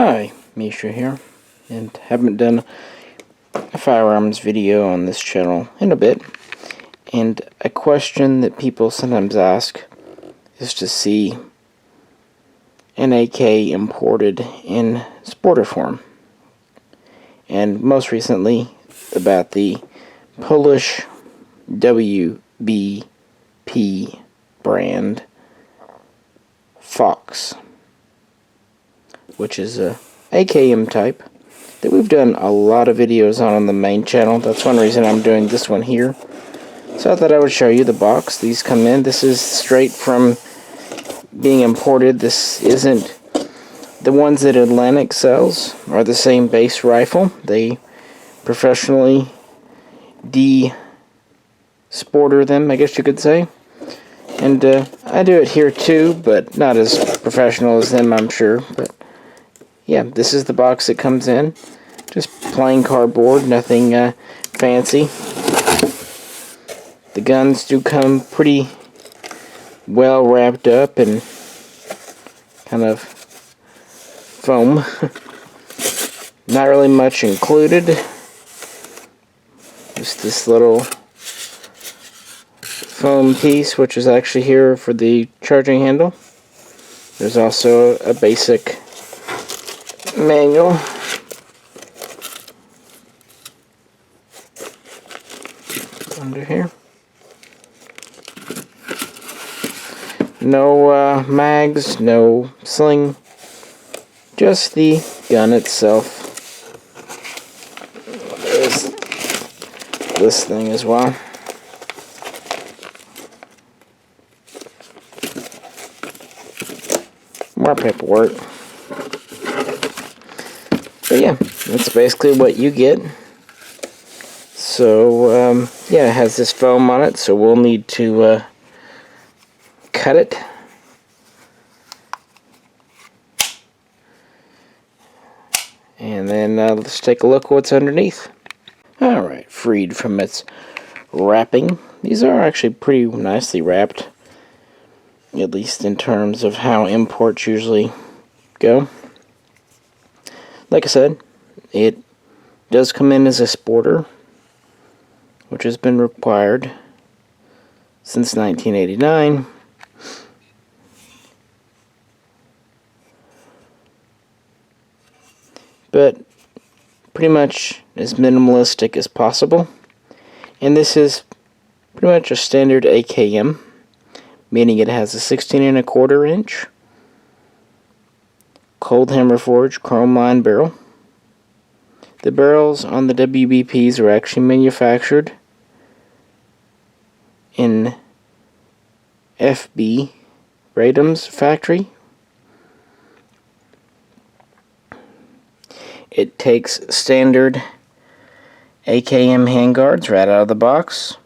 Hi, Misha here, and haven't done a firearms video on this channel in a bit. And a question that people sometimes ask is to see an AK imported in sporter form. And most recently about the Polish WBP brand Fox, which is a AKM type that we've done a lot of videos on the main channel. That's one reason I'm doing this one here. So I thought I would show you the box these come in. This is straight from being imported. This isn't the ones that Atlantic sells, are the same base rifle. They professionally de-sporter them, I guess you could say. And I do it here too, but not as professional as them, I'm sure. But yeah, this is the box that comes in. Just plain cardboard, nothing fancy. The guns do come pretty well wrapped up and kind of foam. Not really much included. Just this little foam piece, which is actually here for the charging handle. There's also a basic manual. Under here. No mags, no sling, just the gun itself. There's this thing as well. More paperwork. But yeah, that's basically what you get. So, yeah, it has this foam on it, so we'll need to cut it. And then let's take a look what's underneath. Alright, freed from its wrapping. These are actually pretty nicely wrapped, at least in terms of how imports usually go. Like I said, it does come in as a sporter, which has been required since 1989. But pretty much as minimalistic as possible. And this is pretty much a standard AKM, meaning it has a 16¼ inch cold hammer forged chrome lined barrel. The barrels on the WBPs are actually manufactured in FB Radum's factory. It takes standard AKM handguards right out of the box.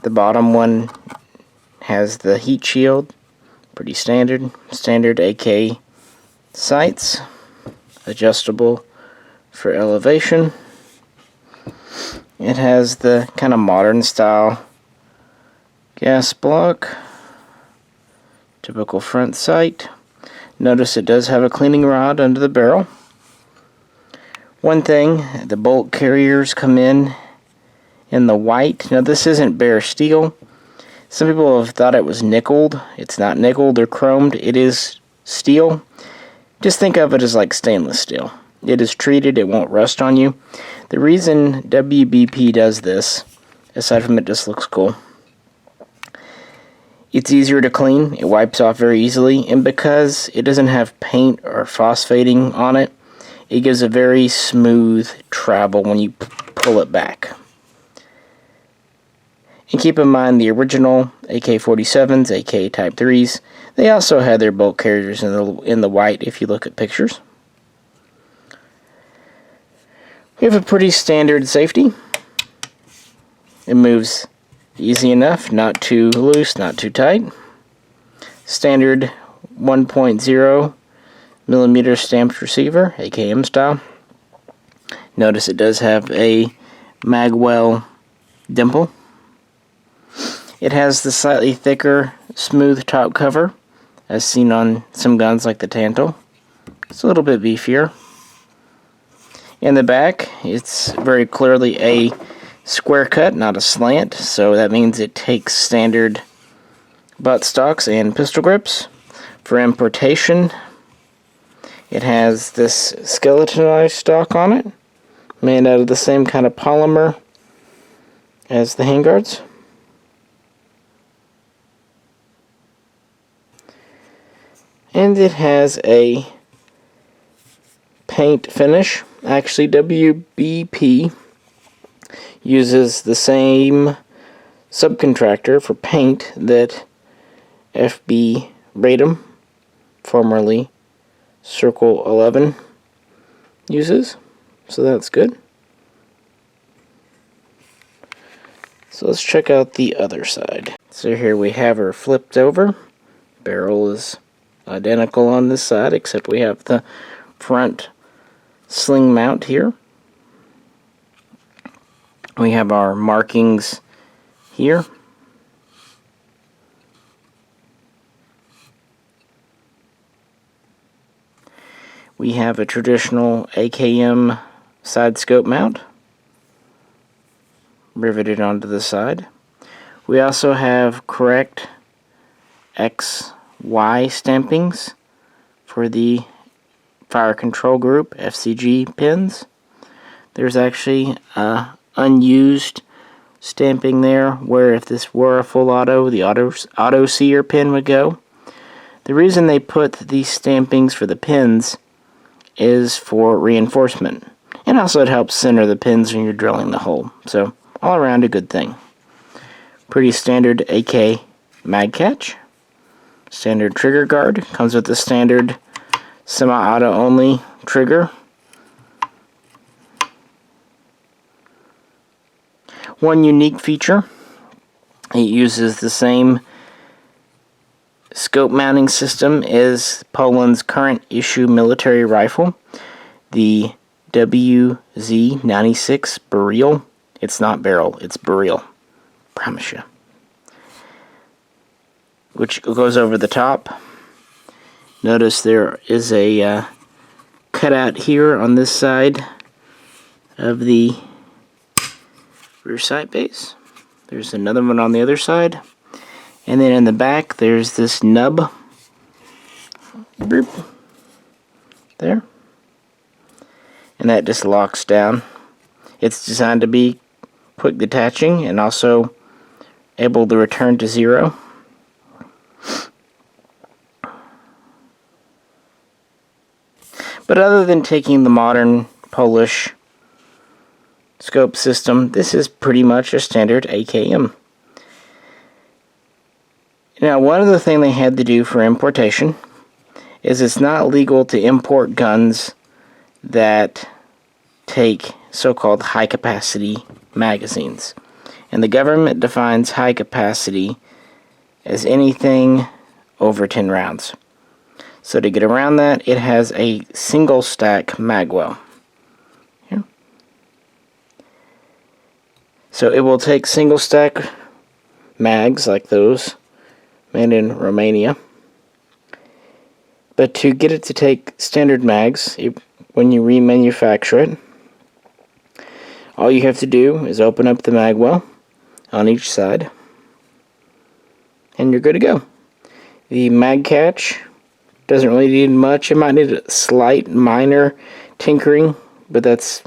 The bottom one has the heat shield, pretty standard. Standard AK sights, adjustable for elevation. It has the kind of modern style gas block, typical front sight. Notice it does have a cleaning rod under the barrel. One thing, the bolt carriers come in the white. Now this isn't bare steel. Some people have thought it was nickeled. It's not nickeled or chromed. It is steel. Just think of it as like stainless steel. It is treated, it won't rust on you. The reason WBP does this, aside from it just looks cool, it's easier to clean, it wipes off very easily, and because it doesn't have paint or phosphating on it, it gives a very smooth travel when you pull it back. And keep in mind the original AK-47s, AK Type 3s, they also had their bolt carriers in the white if you look at pictures. We have a pretty standard safety. It moves easy enough, not too loose, not too tight. Standard 1.0 millimeter stamped receiver, AKM style. Notice it does have a magwell dimple. It has the slightly thicker, smooth top cover, as seen on some guns like the Tanto. It's a little bit beefier. In the back, it's very clearly a square cut, not a slant, so that means it takes standard buttstocks and pistol grips. For importation, it has this skeletonized stock on it, made out of the same kind of polymer as the handguards. And it has a paint finish. Actually, WBP uses the same subcontractor for paint that FB Radom, formerly Circle 11, uses. So that's good. So let's check out the other side. So here we have her flipped over. Barrel is identical on this side, except we have the front sling mount here. We have our markings here. We have a traditional AKM side scope mount riveted onto the side. We also have correct XY stampings for the fire control group FCG pins. There's actually unused stamping there where if this were a full auto, the auto seer pin would go. The reason they put these stampings for the pins is for reinforcement, and also it helps center the pins when you're drilling the hole. So all around a good thing. Pretty standard AK mag catch. Standard trigger guard. Comes with the standard semi-auto only trigger. One unique feature, it uses the same scope mounting system as Poland's current issue military rifle, the WZ-96 Beryl. It's not barrel, it's Beryl. Promise you. Which goes over the top. Notice there is a cutout here on this side of the rear sight base. There's another one on the other side. And then in the back, there's this nub. There. And that just locks down. It's designed to be quick detaching and also able to return to zero. But other than taking the modern Polish scope system, this is pretty much a standard AKM. Now, one other thing they had to do for importation is it's not legal to import guns that take so-called high-capacity magazines. And the government defines high capacity as anything over 10 rounds. So to get around that, it has a single stack magwell. Here. So it will take single stack mags like those made in Romania. But to get it to take standard mags, when you remanufacture it, all you have to do is open up the magwell on each side, and you're good to go. The mag catch doesn't really need much. It might need a slight minor tinkering, but that's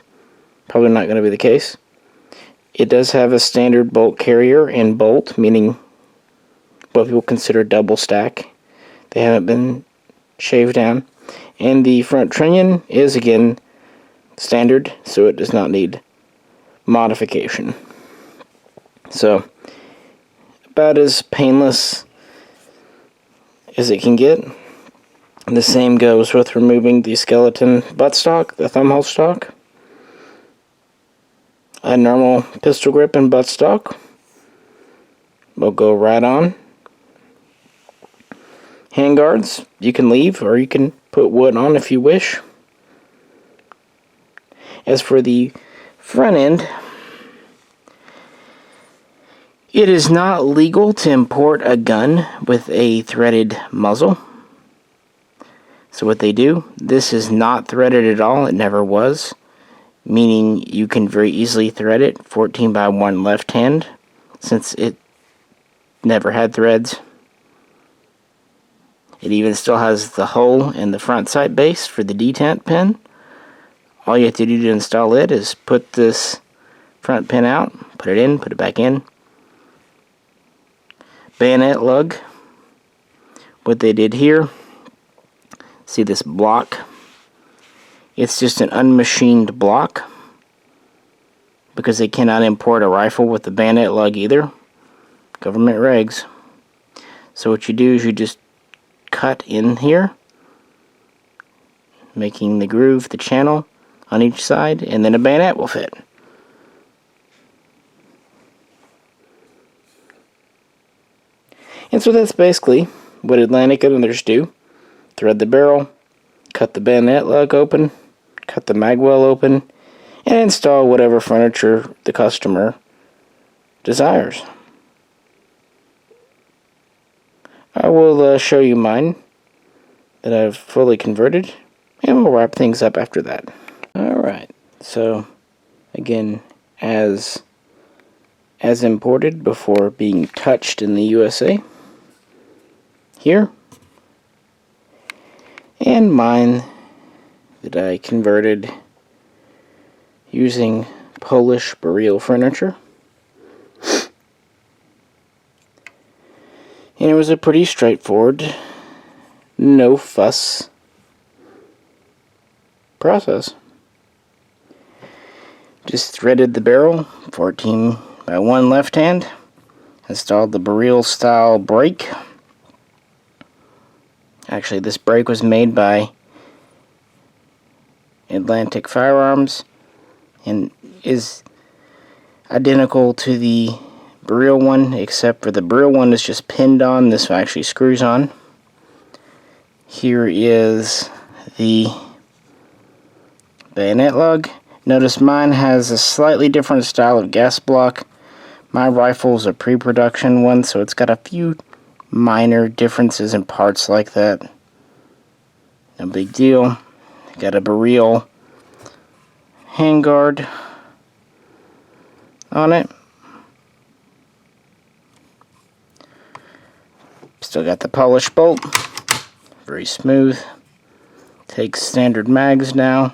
probably not going to be the case. It does have a standard bolt carrier and bolt, meaning what people consider double stack. They haven't been shaved down. And the front trunnion is again standard, so it does not need modification. So about as painless as it can get. The same goes with removing the skeleton buttstock, the thumbhole stock. A normal pistol grip and buttstock will go right on. Handguards, you can leave or you can put wood on if you wish. As for the front end, it is not legal to import a gun with a threaded muzzle. So what they do, this is not threaded at all, it never was, meaning you can very easily thread it 14 by 1 left hand, since it never had threads. It even still has the hole in the front sight base for the detent pin. All you have to do to install it is put this front pin out, put it in, put it back in. Bayonet lug. What they did here, see this block? It's just an unmachined block, because they cannot import a rifle with the bayonet lug either. Government regs. So what you do is you just cut in here, making the groove, the channel on each side, and then a bayonet will fit. And so that's basically what Atlantic and others do. Thread the barrel, cut the bayonet lug open, cut the magwell open, and install whatever furniture the customer desires. I will show you mine that I've fully converted, and we'll wrap things up after that. Alright, so again, as imported before being touched in the USA, here, and mine that I converted using Polish burial furniture. And it was a pretty straightforward, no fuss process. Just threaded the barrel 14 by 1 left hand, installed the burial style brake. Actually, this brake was made by Atlantic Firearms and is identical to the burial one, except for the burial one is just pinned on. This one actually screws on. Here is the bayonet lug. Notice mine has a slightly different style of gas block. My rifle is a pre-production one, so it's got a few minor differences in parts like that. No big deal. Got a burial handguard on it. Still got the polished bolt. Very smooth. Takes standard mags now.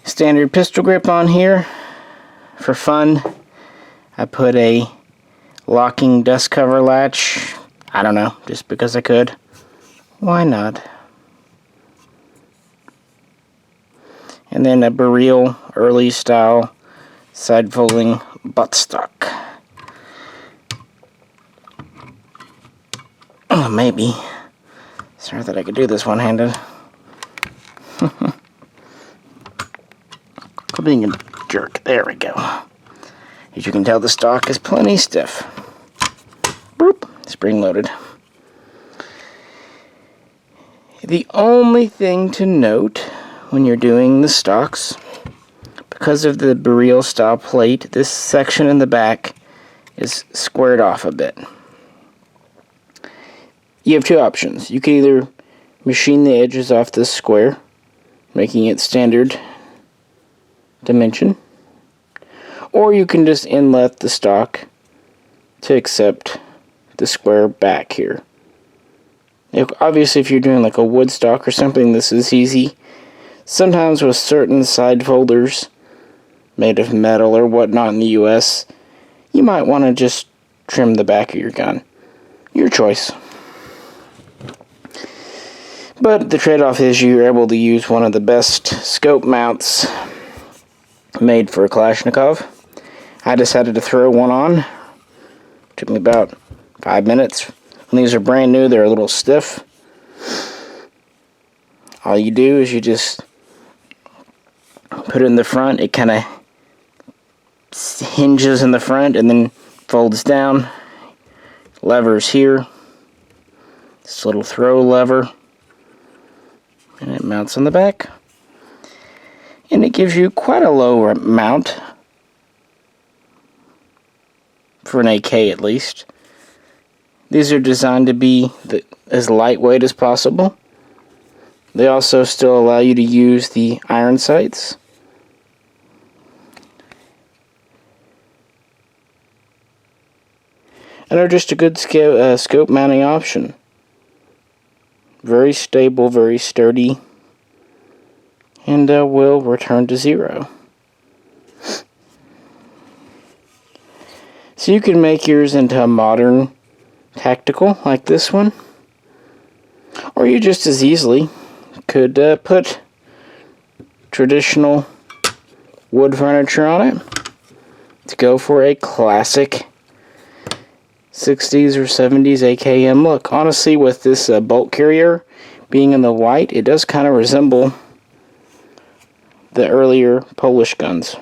Standard pistol grip on here. For fun, I put a locking dust cover latch. I don't know, just because I could. Why not? And then a burial early style side folding buttstock. Oh, maybe. Sorry that I could do this one-handed. Quit being a jerk. There we go. As you can tell, the stock is plenty stiff. Boop. Spring-loaded. The only thing to note when you're doing the stocks, because of the burial style plate, this section in the back is squared off a bit. You have two options. You can either machine the edges off this square, making it standard dimension, or you can just inlet the stock to accept the square back here. Obviously, if you're doing like a wood stock or something, this is easy. Sometimes with certain side folders made of metal or whatnot in the US, you might want to just trim the back of your gun. Your choice. But the trade-off is you're able to use one of the best scope mounts made for a Kalashnikov. I decided to throw one on. Took me about 5 minutes. When these are brand new, they're a little stiff. All you do is you just put it in the front. It kind of hinges in the front and then folds down. Levers here. This little throw lever. And it mounts on the back. And it gives you quite a low mount. For an AK at least. These are designed to be as lightweight as possible. They also still allow you to use the iron sights. And are just a good scope mounting option. Very stable, very sturdy, and will return to zero. So you can make yours into a modern tactical like this one, or you just as easily could put traditional wood furniture on it to go for a classic 60s or 70s AKM look. Honestly, with this bolt carrier being in the white, it does kind of resemble the earlier Polish guns.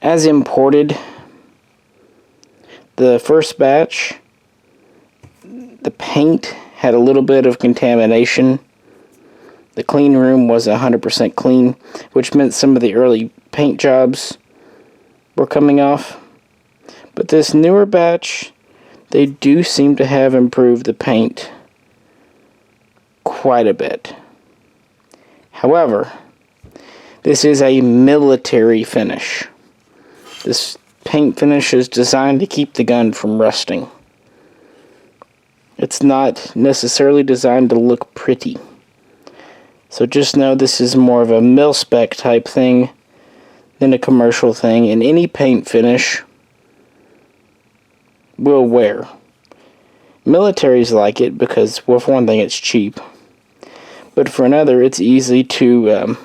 As imported, the first batch, the paint had a little bit of contamination. The clean room was 100% clean, which meant some of the early paint jobs were coming off. But this newer batch, they do seem to have improved the paint quite a bit. However, this is a military finish. This paint finish is designed to keep the gun from rusting. It's not necessarily designed to look pretty. So just know this is more of a mil-spec type thing than a commercial thing, and any paint finish will wear. Militaries like it because, well, for one thing, it's cheap, but for another, it's easy to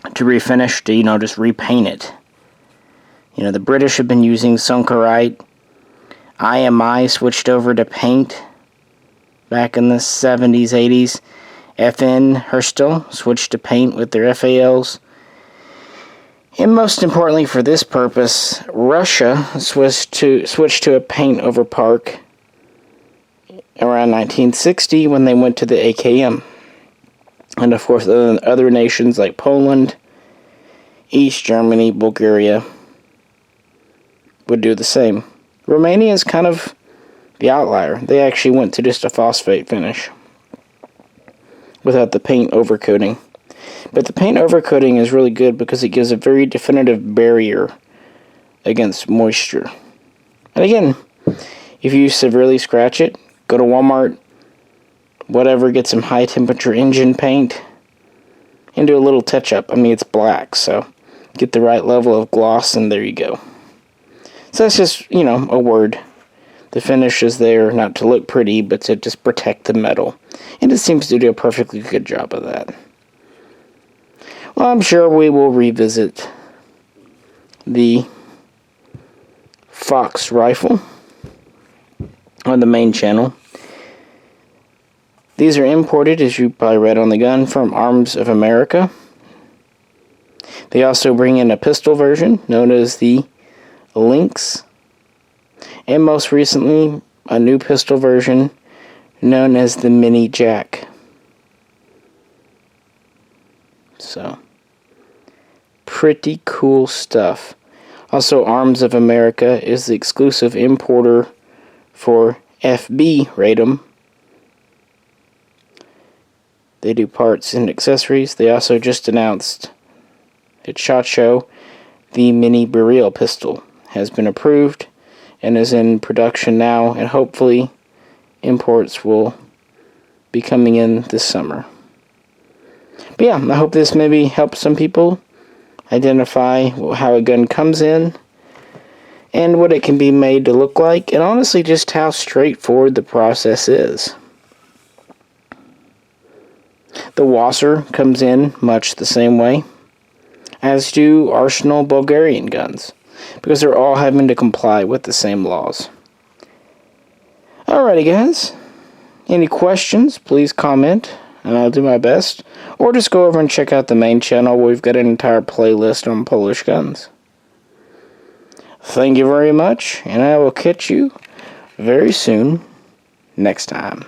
refinish, to just repaint it. The British have been using Sunkerite. IMI switched over to paint back in the 70s, 80s. FN Herstal switched to paint with their FALs. And most importantly for this purpose, Russia switched to a paint over park around 1960 when they went to the AKM. And of course other nations like Poland, East Germany, Bulgaria would do the same. Romania is kind of the outlier. They actually went to just a phosphate finish without the paint overcoating. But the paint overcoating is really good because it gives a very definitive barrier against moisture. And again, if you severely scratch it, go to Walmart, whatever, get some high temperature engine paint and do a little touch up. I mean, it's black, so get the right level of gloss and there you go. So that's just, a word. The finish is there not to look pretty, but to just protect the metal. And it seems to do a perfectly good job of that. Well, I'm sure we will revisit the Fox rifle on the main channel. These are imported, as you probably read on the gun, from Arms of America. They also bring in a pistol version known as the Lynx, and most recently a new pistol version known as the Mini Jack. So, pretty cool stuff. Also, Arms of America is the exclusive importer for FB Radom. They do parts and accessories. They also just announced at SHOT Show the Mini Barrel pistol has been approved and is in production now, and hopefully imports will be coming in this summer. But yeah, I hope this maybe helps some people identify how a gun comes in and what it can be made to look like, and honestly just how straightforward the process is. The Wasser comes in much the same way, as do Arsenal Bulgarian guns, because they're all having to comply with the same laws. Alrighty guys, any questions, please comment, and I'll do my best. Or just go over and check out the main channel where we've got an entire playlist on Polish guns. Thank you very much, and I will catch you very soon next time.